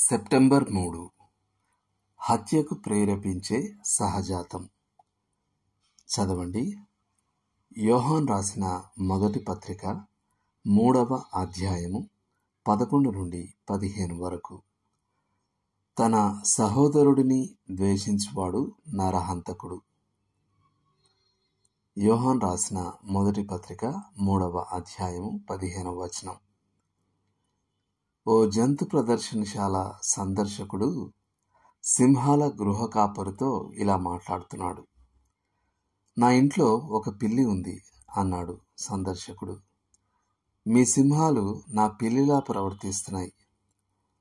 September 3 హత్యకు ప్రేరేపించే సహజాతం. చదవండి. యోహాను రాసిన మొదటి పత్రిక 3వ అధ్యాయము 11 నుండి 15 వరకు. తన సహోదరుడిని ద్వేషించువాడు నరహంతకుడు. యోహాను రాసిన మొదటి పత్రిక 3వ అధ్యాయము 15వ వచనం. ఓ జంతు ప్రదర్శనశాల సందర్శకుడు సింహాల గృహ కాపరితో ఇలా మాట్లాడుతున్నాడు. నా ఇంట్లో ఒక పిల్లి ఉంది అన్నాడు సందర్శకుడు. మీ సింహాలు నా పిల్లిలా ప్రవర్తిస్తున్నాయి.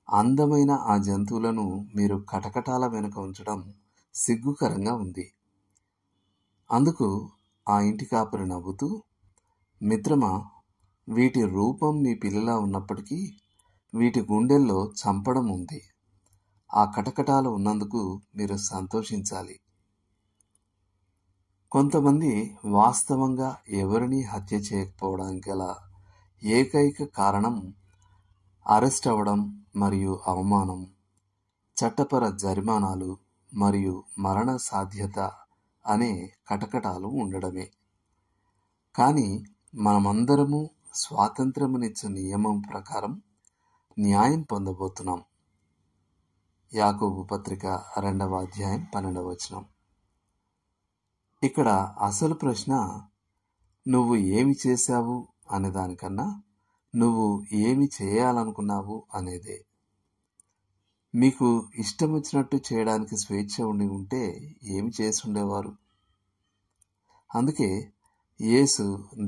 అందమైన ఆ జంతువులను మీరు కటకటాల వెనుక ఉంచడం సిగ్గుకరంగా ఉంది. అందుకు ఆ ఇంటి కాపరి నవ్వుతూ, మిత్రమా, వీటి రూపం మీ పిల్లిలా ఉన్నప్పటికీ వీటి గుండెల్లో చంపడం ఉంది. ఆ కటకటాలు ఉన్నందుకు మీరు సంతోషించాలి. కొంతమంది వాస్తవంగా ఎవరినీ హత్య చేయకపోవడానికి గల ఏకైక కారణం అరెస్ట్ అవ్వడం మరియు అవమానం, చట్టపర జరిమానాలు మరియు మరణ సాధ్యత అనే కటకటాలు ఉండడమే. కానీ మనమందరము స్వాతంత్రమునిచ్చే నియమం ప్రకారం న్యాయం పొందబోతున్నాం. యాకోబు పత్రిక 2వ అధ్యాయం 12వ వచనం. ఇక్కడ అసలు ప్రశ్న నువ్వు ఏమి చేశావు అనే దానికన్నా నువ్వు ఏమి చేయాలనుకున్నావు అనేదే. మీకు ఇష్టం వచ్చినట్టు చేయడానికి స్వేచ్ఛ ఉండి ఉంటే ఏమి చేసి ఉండేవారు? అందుకే యేసు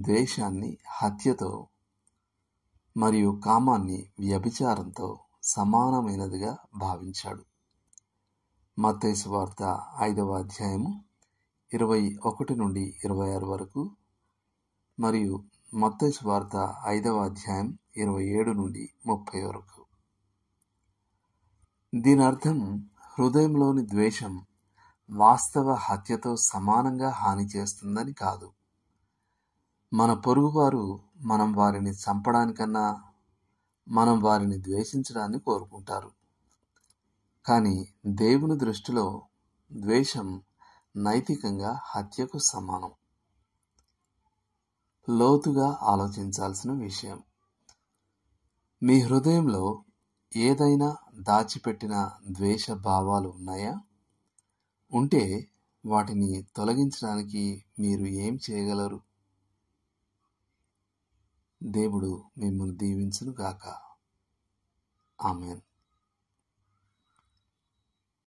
ద్వేషాన్ని హత్యతో మరియు కామాన్ని వ్యభిచారంతో సమానమైనదిగా భావించాడు. మత్తయి సువార్త 5వ అధ్యాయము 21 నుండి 26 వరకు మరియు మత్తయి సువార్త 5వ అధ్యాయం 27 నుండి 30 వరకు. దీని అర్థం హృదయంలోని ద్వేషం వాస్తవ హత్యతో సమానంగా హాని చేస్తుందని కాదు. మన పొరుగువారు మనం వారిని చంపడానికన్నా మనం వారిని ద్వేషించడాన్ని కోరుకుంటారు. కానీ దేవుని దృష్టిలో ద్వేషం నైతికంగా హత్యకు సమానం. లోతుగా ఆలోచించాల్సిన విషయం. మీ హృదయంలో ఏదైనా దాచిపెట్టిన ద్వేష భావాలు ఉన్నాయా? ఉంటే వాటిని తొలగించడానికి మీరు ఏం చేయగలరు? దేవుడు మిమ్మల్ని దీవించును గాక. ఆమేన్.